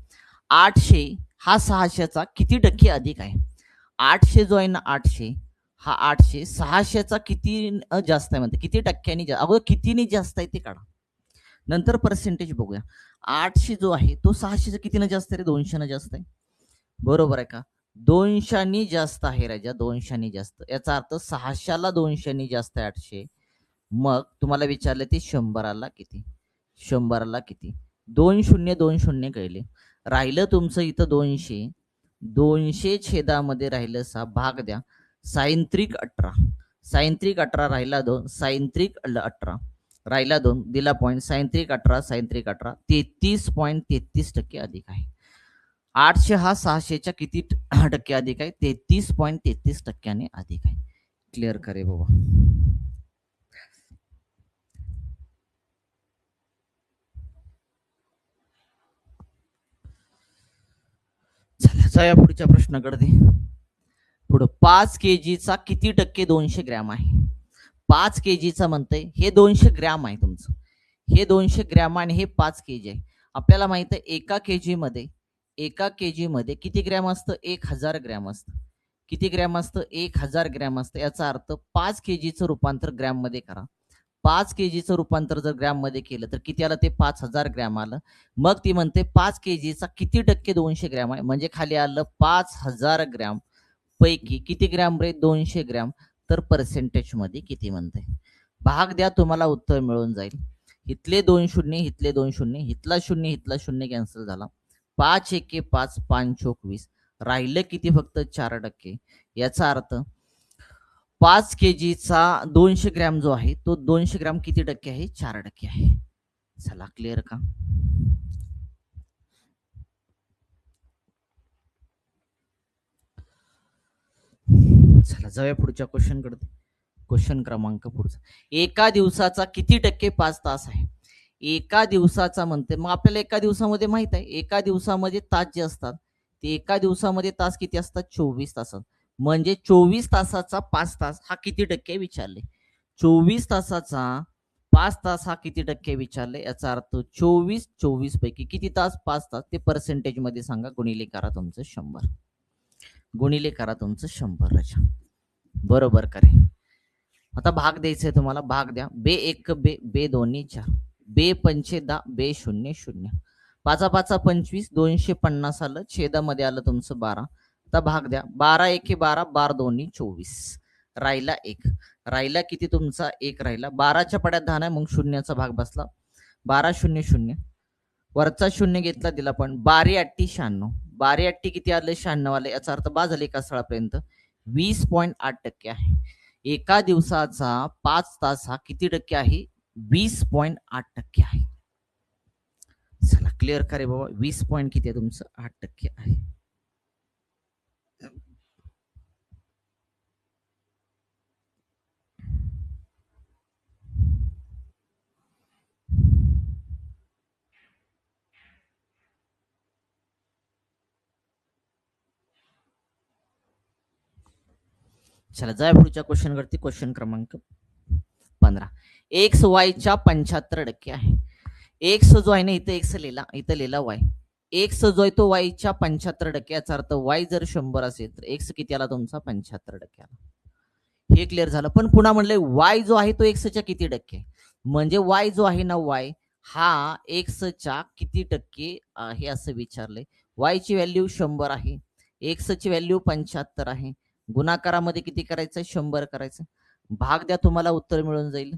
800 हा 600चा किती टक्के अधिक आहे? 800 जो आहे ना 800 हा 800 600चा किती जास्त आहे म्हणते. किती टक्क्यांनी जास्त? अगोदर कितीने जास्त आहे ते काढा, नंतर पर्सेंटेज बघूया. 800 जो आहे तो 600चा कितीनं जास्त आहे रे? 200 जास्त आहे. बरोबर आहे का? 200 जास्त आहे राजा, 200 जास्त. याचा अर्थ 600ला 200 जास्त आहे 800. मग तुम्हाला विचारलं ते 100ला किती? 100ला किती? 2 शून्य 2 शून्य कळले. राहिलं तुमचं इथं 200. 200 छेदामध्ये राहिलं 6, भाग द्या. सायंत्रिक 18. सायंत्रिक 18 राहिला 2, सायंत्रिक 18 राहिला 2, दिला पॉईंट. सायंत्रिक 18 सायंत्रिक 18 33.33% अधिक आहे. 800 हा 600च्या किती टक्के अधिक आहे? 33.33% अधिक आहे. क्लिअर करे बाबा. चला या पुढच्या प्रश्नाकडे. पुढं 5 kgचा किती टक्के 200 ग्रॅम आहे? 5 kgचा म्हणतंय, हे 200 ग्रॅम आहे तुमचं. हे 200 ग्रॅम आणि हे 5 kg आहे. आपल्याला माहित आहे एका kg मध्ये किती ग्रॅम असतं? 1000 ग्रॅम असतं. किती ग्रॅम असतं? 1000 ग्रॅम असतं. याचा अर्थ 5 kgचं रूपांतर ग्रॅम मध्ये करा. 5 kgचं रूपांतर जर ग्रॅम मध्ये केलं तर किती आलं? ते 5000 ग्रॅम आलं. मग ती म्हणते 5 kgचा किती टक्के 200 ग्रॅम आहे? म्हणजे खाली आलं 5000 ग्रॅम पैकी किती ग्रॅम रे? 200 ग्रॅम. तर पर्सेंटेज मध्ये किती म्हणते? भाग द्या, तुम्हाला उत्तर मिळून जाईल. इथले 2 शून्य, इथले 2 शून्य, इथला शून्य कॅन्सल झाला. 5 एके 5, 5 चोक 20, राहिलं किती? फक्त 4%. याचा अर्थ 5 kgचा 200 ग्रॅम जो आहे तो 200 ग्रॅम किती टक्के आहे? 4% आहे. चला क्लिअर का? चला जाऊया पुढच्या क्वेश्चनकडे. क्वेश्चन क्रमांक पुढचा. एका दिवसाचा किती टक्के 5 तास आहे? एका दिवसाचा म्हणते. मग आपल्याला एका दिवसामध्ये माहित आहे, एका दिवसामध्ये तास जे असतात ते एका दिवसामध्ये तास किती असतात? 24 तास. म्हणजे 24 तासाचा 5 तास हा किती टक्के विचारले? 24 तासाचा 5 तास हा किती टक्के विचारले? याचा अर्थ 24 पैकी किती तास? 5 तास. ते पर्सेंटेज मध्ये सांगा. गुणिले करा तुमचं 100. गुणिले करा तुमचं 100 राजा. बरोबर करे. आता भाग द्यायचंय तुम्हाला. भाग द्या. बे 1 बे, बे 2 4, बे 5 10, बे 0 0, 5 5 25, 250 आलं. छेदामध्ये आलं तुमचं 12. आता भाग द्या. 12 1 12, 12 2 24, राहिला 1. राहिला किती तुमचा? 1 राहिला. 12च्या पड्यात 10 आहे, मग शून्याचा भाग बसला. 12 0 0, वरचा शून्य घेतला, दिला पण. 12 8 96, 12 8 किती आले? 96 आले. याचा अर्थ बाद झाले एका स्थळापर्यंत 20.8% आहे. एका दिवसाचा 5 तास हा किती टक्के आहे? 20.8% आहे. चला क्लिअर करे बाबा. 20 पॉईंट किती आहे तुमचं? 8% आहे. चला जाय पुढच्या क्वेश्चन करते. क्वेश्चन क्रमांक 15. एक्स वायच्या 75% आहे. एक्स जो आहे ना, इथं एक्स लिहिला, इथं लिहिला वाय. एक्स जो आहे तो वायच्या 75%. याचा अर्थ वाय जर 100 असेल तर एक्स किती आला तुमचा? 75% आला. हे क्लिअर झालं. पण पुन्हा म्हणलंय वाय जो आहे तो एक्सच्या किती टक्के? म्हणजे वाय जो आहे ना वाय हा एक्सच्या किती टक्के आहे असं विचारलंय. वायची व्हॅल्यू 100 आहे. एक्सची व्हॅल्यू 75 आहे. गुणाकारामध्ये किती करायचं 100 करायचं. भाग द्या तुम्हाला उत्तर मिळून जाईल.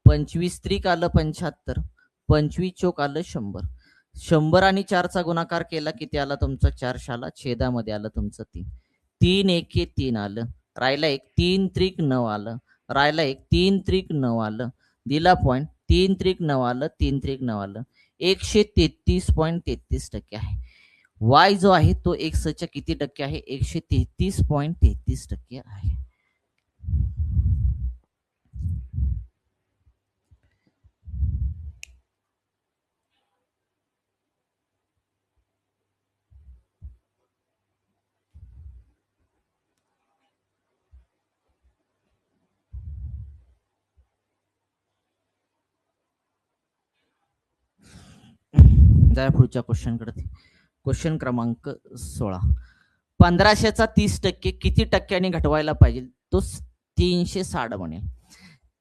25 त्रिक आलं 75. 25 चोक आलं 100. 100 आणि 4चा गुणाकार केला किती आला तुमचा 4 आला. छेदामध्ये आलं तुमचं 3. 3 एके 3 आलं. राहिला एक 3 त्रिक 9 आलं. राहिला एक 3 त्रिक 9 आलं. दिला पॉईंट 3 त्रिक 9 आलं. 3 त्रिक 9 आलं. 133.33% आहे. वाय जो आहे तो एक्सच्या किती टक्के आहे 133.33% आहे. जाऊया पुढच्या क्वेश्चनकडे. क्वेश्चन क्रमांक 16. 1500चा 30% किती टक्क्यांनी घटवायला पाहिजे तो 360 बनेल.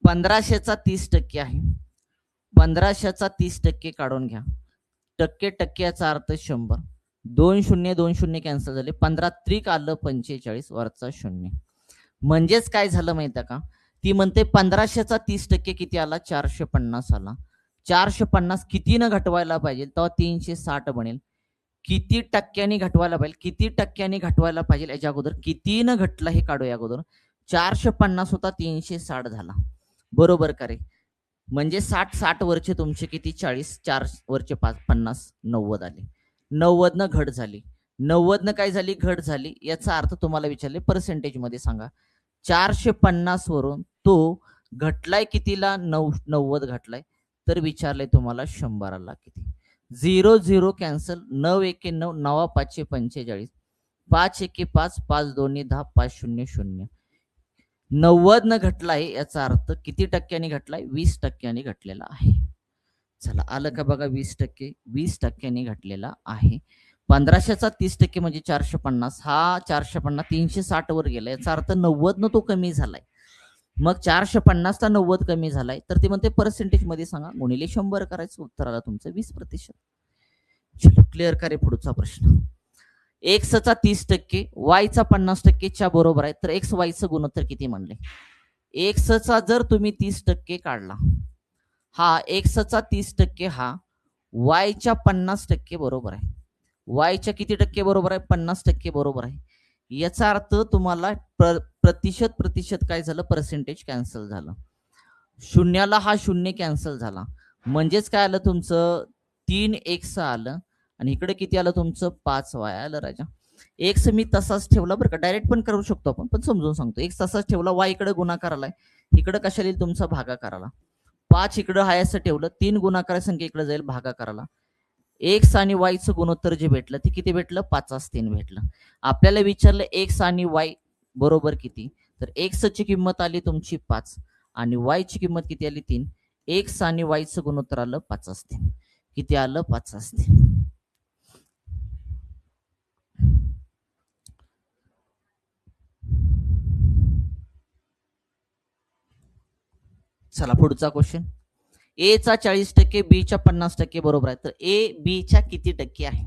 1500चा 30% आहे. 1500चा 30% काढून घ्या. टक्के टक्के याचा अर्थ 100. 2 शून्य 2 शून्य कॅन्सल झाले. 15 त्रिक आलं 45 वरचा 0. म्हणजेच काय झालं माहिती का ती म्हणते 1500चा 30% किती आला 450 आला. 450 कितीनं घटवायला पाहिजे तेव्हा 360 बनेल. किती टक्क्यांनी घटवायला पाहिजे किती टक्क्यांनी घटवायला पाहिजे याच्या अगोदर कितीनं घटला हे काढूया अगोदर. 450 होता 360 झाला बरोबर का रे. म्हणजे 60 वरचे तुमचे किती 40 4 वरचे 5 50 90 आले. 90 न घट झाली. 90 न काय झाली घट झाली. याचा अर्थ तुम्हाला विचारले पर्सेंटेज मध्ये सांगा. 450 वरून तो घटलाय कितीला 90 घटलाय तर विचारलंय तुम्हाला 100ला किती. 0 0 कॅन्सल. 9 एके 9 9 5 45 5 एके 5 5 2 10 5 0 0. 90 न घटलाय याचा अर्थ किती टक्क्यांनी घटलाय 20 टक्क्यांनी घटलेला आहे. चला आलं का बघा 20% 20 टक्क्यांनी घटलेला आहे. 1500चा 30% म्हणजे 450 हा 450 360 वर गेला याचा अर्थ 90 न तो कमी झालाय. मग 450 चा 90 कमी झालाय तर ते म्हणते पर्सेंटेज मध्ये सांगा गुणिले 100 करायचं. उत्तर आला तुमचं 20%. चलो क्लिअर करे पुढचा प्रश्न. एक्सचा 30% वायचा 50%च्या बरोबर आहे तर एक्स वायचं गुणोत्तर किती म्हणले. एक्सचा जर तुम्ही 30% काढला हा एक्सचा 30% हा वायच्या 50% बरोबर आहे. वायच्या किती टक्के बरोबर आहे 50% बरोबर आहे. याचा अर्थ तुम्हाला प्रतिशत प्रतिशत काय झालं पर्सेंटेज कॅन्सल झालं. शून्याला हा शून्य कॅन्सल झाला. म्हणजेच काय आलं तुमचं 3 एक्स आलं आणि इकडे किती आलं तुमचं 5 वाय आलं राजा. एक्स मी तसाच ठेवला बरं का. डायरेक्ट पण करू शकतो आपण पण समजून सांगतो. एक्स तसाच ठेवला वाय इकडे गुणाकार आलाय. इकडे कशाला येईल तुमचा भागाकाराला. 5 इकडं हाय असं ठेवलं. 3 गुणाकार संख्या इकडे जाईल भागाकाराला. एक्स आणि वायचं गुणोत्तर जे भेटलं ते किती भेटलं 5/3 भेटलं. आपल्याला विचारलं एक्स आणि वाय बरोबर किती तर एक्स ची किंमत आली तुमची 5 आणि वाय ची किंमत किती आली 3. एक्स आणि वायचं गुणोत्तर आलं 5/3. किती आलं 5/3. चला पुढचा क्वेश्चन. ए चा 40% बी च्या 50% बरोबर आहे तर ए बी च्या किती टक्के आहे.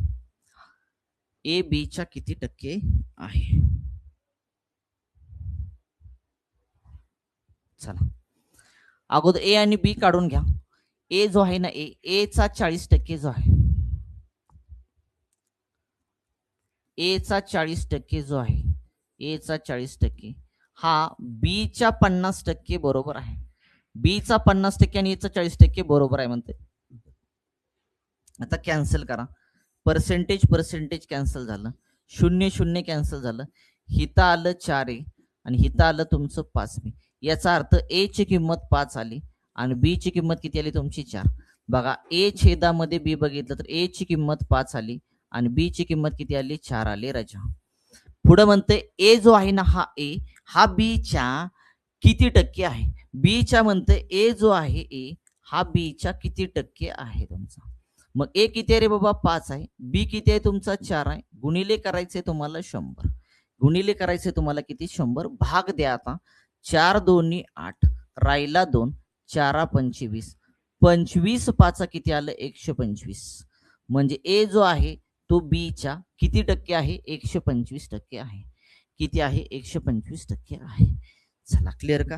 ए बी च्या किती टक्के आहे. चला अगोदर ए आणि बी काढून घ्या. ए जो आहे ना ए चा 40% जो आहे ए चा 40% जो आहे ए चा 40% हा बी च्या 50% बरोबर आहे. बी चा 50% आणि ए चा 40% बरोबर आहे म्हणते. आता कॅन्सल करा. पर्सेंटेज पर्सेंटेज कॅन्सल झालं. 0 0 कॅन्सल झालं. हिथं आलं 4 आणि हिथं आलं तुमचं 5 बी. याचा अर्थ ए ची किंमत 5 आली आणि बी ची किंमत किती आली तुमची 4. बघा ए छेदामध्ये बी बघितलं तर ए ची किंमत 5 आली आणि बी ची किंमत किती आली 4 आली राजा. पुढे म्हणते ए जो आहे ना हा ए हा बी च्या किती टक्के आहे. बी च्या म्हणते ए जो आहे ए हा बी च्या किती टक्के आहे तुमचा. मग ए किती आहे रे बाबा 5 आहे. बी किती आहे तुमचा 4 आहे. गुणिले करायचे तुम्हाला 100. गुणिले करायचे तुम्हाला किती 100. भाग द्या आता 4 2 8 राहिला 2 4 25, 25 5 किती आलं 125. म्हणजे ए जो आहे तो बी च्या किती टक्के आहे 125% आहे. किती आहे 125% आहे. चला क्लिअर का?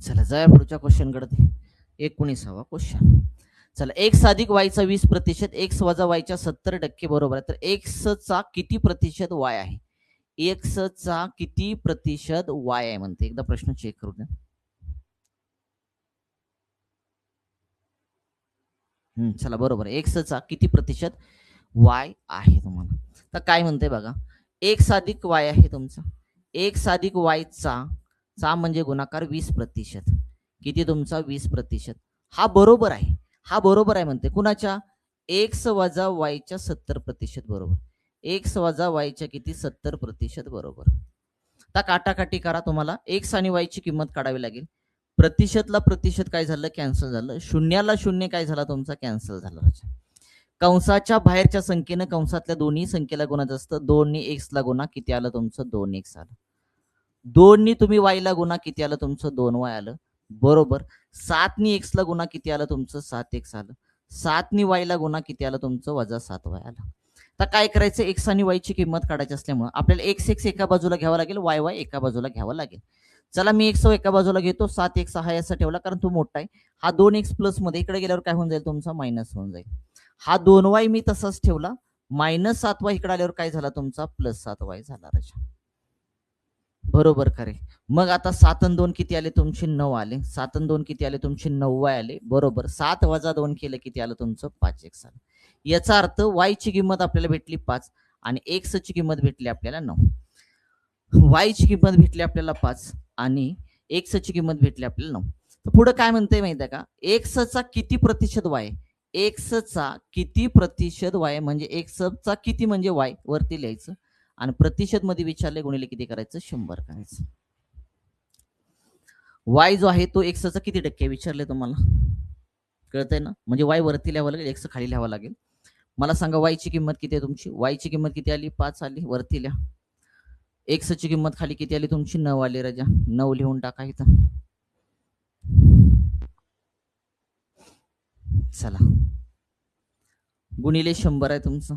चला जाऊया पुढच्या क्वेश्चन कडे. 19वा क्वेश्चन. चला एक्स अधिक वायचा 20%, एक्स वजा वायच्या 70% बरोबर आहे. तर एक्स चा किती प्रतिशत वाय आहे? एक्स चा किती प्रतिशत वाय आहे म्हणते. एकदा प्रश्न चेक करू द्या. चला बरोबर आहे. एक्स चा किती प्रतिशत वाय आहे तुम्हाला. तर काय म्हणते बघा, एक्स अधिक वाय आहे तुमचा. एक्स अधिक वाय चा म्हणजे गुणाकार 20%. किती तुमचा 20%. हा बरोबर आहे. हा बरोबर आहे म्हणते कुणाच्या? एक्स वजा वायच्या 70% बरोबर. एक्स वजा वायच्या किती 70% बरोबर. आता काटाकाटी करा. तुम्हाला एक्स आणि वायची किंमत काढावी लागेल. प्रतिशतला प्रतिशत काय झालं कॅन्सल झालं. शून्याला शून्य काय झाला तुमचा कॅन्सल झाला. कंसाच्या बाहेरच्या संख्येनं कंसातल्या दोन्ही संख्येला गुणायचं असतं. 2 ने एक्स ला गुणा किती आलं तुमचं 2x आलं. 2 ने तुम्ही वाय ला गुणा किती आलं तुमचं 2y आलं बरोबर. 7 ने एक्स ला गुणा किती आलं तुमचं 7x आलं. 7 ने वाय ला गुणा किती आलं तुमचं वजा 7y आलं. आता काय करायचं एक्स आणि वाय ची किंमत काढायची असल्यामुळे आपल्याला एक्स एक्स एका बाजूला घ्यावा लागेल, वाय वाय एका बाजूला घ्यावा लागेल. चला मी एक्स एका बाजूला घेतो. 7x हा याचा ठेवला कारण तो मोठा आहे. हा 2x प्लस मध्ये इकडे गेल्यावर काय होऊन जाईल तुमचा मायनस होऊन जाईल. हा 2y मी तसाच ठेवला. -7y इकडे आल्यावर काय झाला तुमचा +7y झाला. राजा बरोबर खरे. मग आता 7 आणि 2 किती आले तुमचे 9 आले. 7 आणि 2 किती आले तुमचे 9y आले बरोबर. 7 वजा 2 केलं किती आलं तुमचं 5x आलं. याचा अर्थ y ची किंमत आपल्याला भेटली 5 आणि x ची किंमत भेटली आपल्याला 9. y ची किंमत भेटली आपल्याला 5 आणि x ची किंमत भेटली आपल्याला 9. पुढे काय म्हणते माहिती आहे का, x चा किती प्रतिशत y. x चा किती प्रतिशत y म्हणजे x चा किती म्हणजे y वरती लिहायचं आणि प्रतिशत मध्ये विचारले गुणिले किती करायचं 100 करायचं. y जो आहे तो x चा किती टक्के विचारले तुम्हाला कळतंय ना. म्हणजे y वरती लिहावं लागेल x खाली लिहावं लागेल. मला सांगा y ची किंमत किती आहे तुमची. y ची किंमत किती आली 5 आली वरती लिहा. x ची किंमत खाली किती आली तुमची 9 आली. राजा 9 लिहून टाका इथं. चला गुणिले 100 आहे तुमचं.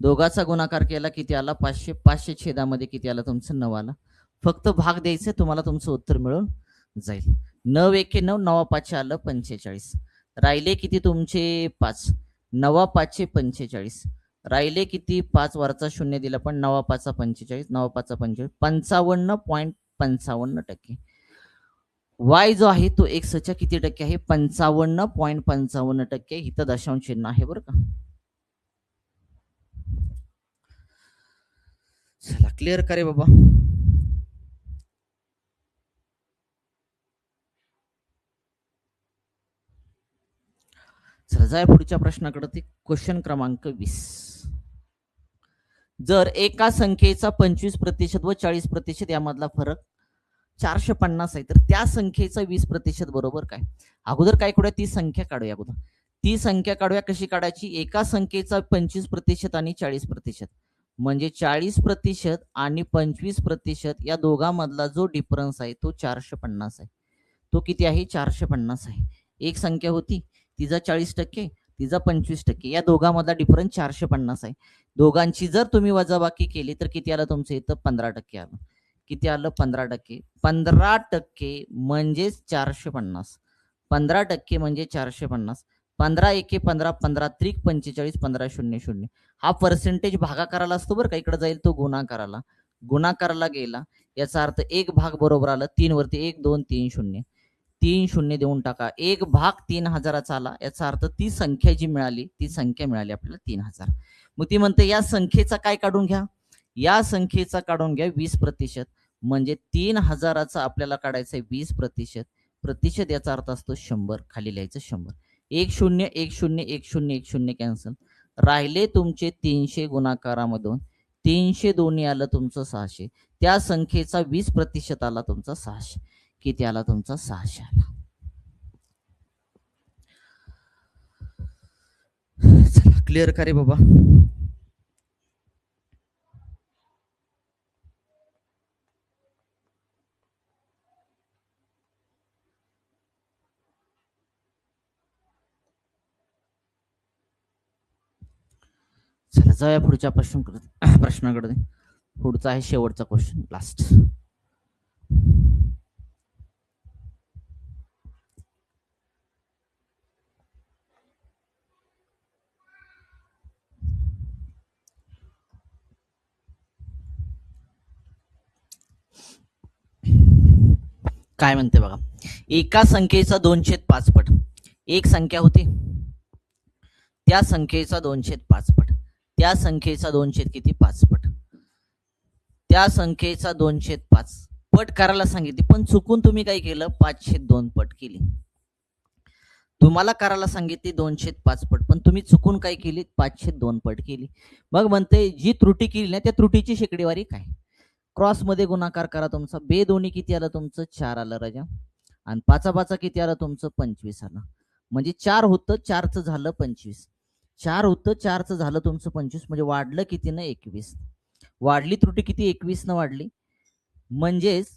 दोघाचा गुणाकार केला किती आला 500. 500 छेदामध्ये किती आला तुमचं 9 आला. फक्त भाग द्यायचे तुम्हाला तुमचं उत्तर मिळून जाईल. 9 1 9 9 5 आलं 45. राहिले किती तुमचे 5. 9 5 45. राहिले किती 5 वरचा शून्य दिला पण 9 5 45. 9 5 45 55.55%. वाय जो आहे तो एक्सच्या किती टक्के आहे 55.55%. इथं दशांश चिन्ह आहे बरं का. चला क्लिअर करे बाबा. चला जाय पुढच्या प्रश्नाकडे. ते क्वेश्चन क्रमांक 20. जर एका संख्येचा 25% व 40% यामधला फरक 450 आहे तर त्या संख्येचा 20% बरोबर काय. अगोदर काय करूया ती संख्या काढूया. अगोदर ती संख्या काढूया. कशी काढायची. एका संख्येचा 25% आणि 40% म्हणजे 40% आणि 25% या दोघांमधला जो डिफरन्स आहे तो 450 आहे. तो किती आहे 450 आहे. एक संख्या होती तिचा 40%, तिचा 25%. या दोघांमधला डिफरन्स 450 आहे. दोघांची जर तुम्ही वजाबाकी केली तर किती आलं तुमचं इथं 15% आलं. किती आलं 15%. 15% म्हणजेच 450. 15% म्हणजे 450. 15 एके 15, 15 त्रिक 45, 15 शून्य शून्य. हा पर्सेंटेज भागाकाराला असतो बरं का. इकडे जाईल तो गुणाकाराला. गुणाकाराला गेला याचा अर्थ एक भाग बरोबर आलं 3 वरती 1 2 3 शून्य. 3 शून्य देऊन टाका. एक भाग 3000 आला याचा अर्थ ती संख्या जी मिळाली ती संख्या मिळाली आपल्याला 3000. मग ती म्हणते या संख्येचा काय काढून घ्या. या संख्येचा काढून घ्या 20%. म्हणजे 3000चा आपल्याला काढायचा आहे 20%. प्रतिशत याचा अर्थ असतो 100. खाली लिहायचं 100. 10 10 10 10 कॅन्सल. राहिले तुमचे 300 गुणाकारामधून 300 दोन्ही आलं तुमचं 600. त्या संख्येचा 20% आला तुमचा 600. किती आला तुमचा 600 आला. चला क्लिअर का रे बाबा. चला जाऊया पुढच्या प्रश्नाकडे. पुढचा आहे शेवटचा क्वेश्चन, लास्ट. काय म्हणते बघा. एका संख्येचा 2/5 पट. एक संख्या होती, त्या संख्येचा 2/5 पट. त्या संख्येचा 2 किती 5 पट. त्या संख्येचा 2/5 पट करायला सांगितली, पण चुकून तुम्ही काय केलं 5/2 पट केली. तुम्हाला करायला सांगितली 2/5 पट, पण तुम्ही चुकून काय केली 5/2 पट केली. मग म्हणते जी त्रुटी केली ना त्या त्रुटीची शेकडेवारी काय. क्रॉस मध्ये गुणाकार करा तुमचा. बे दोन्ही किती आलं तुमचं 4 आलं राजा. आणि 5 5 किती आलं तुमचं 25 आलं. म्हणजे 4 होतं 4चं झालं 25. 4 होतं 4चं झालं तुमचं 25. म्हणजे वाढलं किती ना 21. वाढली त्रुटी किती 21 न वाढली. म्हणजेच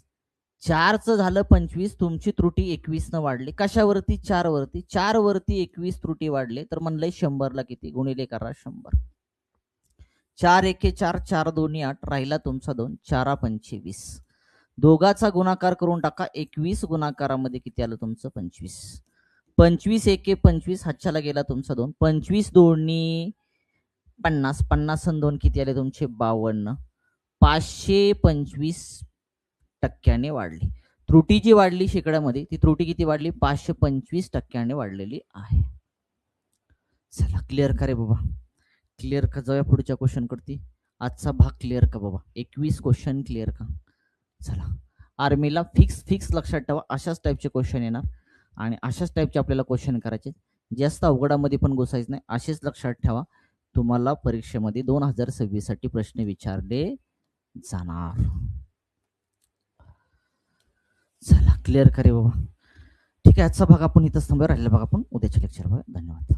4चं झालं 25, तुमची त्रुटी 21 न वाढली. कशावरती 4 वरती. 4 वरती 21 त्रुटी वाढले तर म्हणलंय 100ला किती गुणिले करा 100. 4 एके 4 4 दोन्ही 8 राहिला तुमचा 2 4 25. दोघाचा गुणाकार करून टाका. 21 गुणाकारामध्ये किती आलं तुमचं 25. 25 एके 25 हातच्याला गेला तुमचा 2. 25 दोन्ही 50. 50 आणि 2 किती आले तुमचे 52. 525% वाढली. त्रुटी जी वाढली शेकड्यामध्ये ती त्रुटी किती वाढली 525% वाढलेली आहे. चला क्लिअर का रे बाबा. क्लिअर का. जाऊया पुढच्या क्वेश्चन करती. आजचा भाग क्लिअर का बाबा. 21 क्वेश्चन क्लिअर का. चला आर्मीला फिक्स लक्षात ठेवा, अशाच टाईपचे क्वेश्चन येणार आणि अशाच टाईपचे आपल्याला क्वेश्चन करायचे. जास्त अवघडामध्ये पण घुसायचं नाही. असेच लक्षात ठेवा, तुम्हाला परीक्षेमध्ये 2026 साठी प्रश्न विचारले जाणार. चला क्लिअर करे बाबा. ठीक आहे, आजचा भाग आपण इथंच थांबूया. राहिलेला भाग आपण उद्याच्या लेक्चर बघा. धन्यवाद.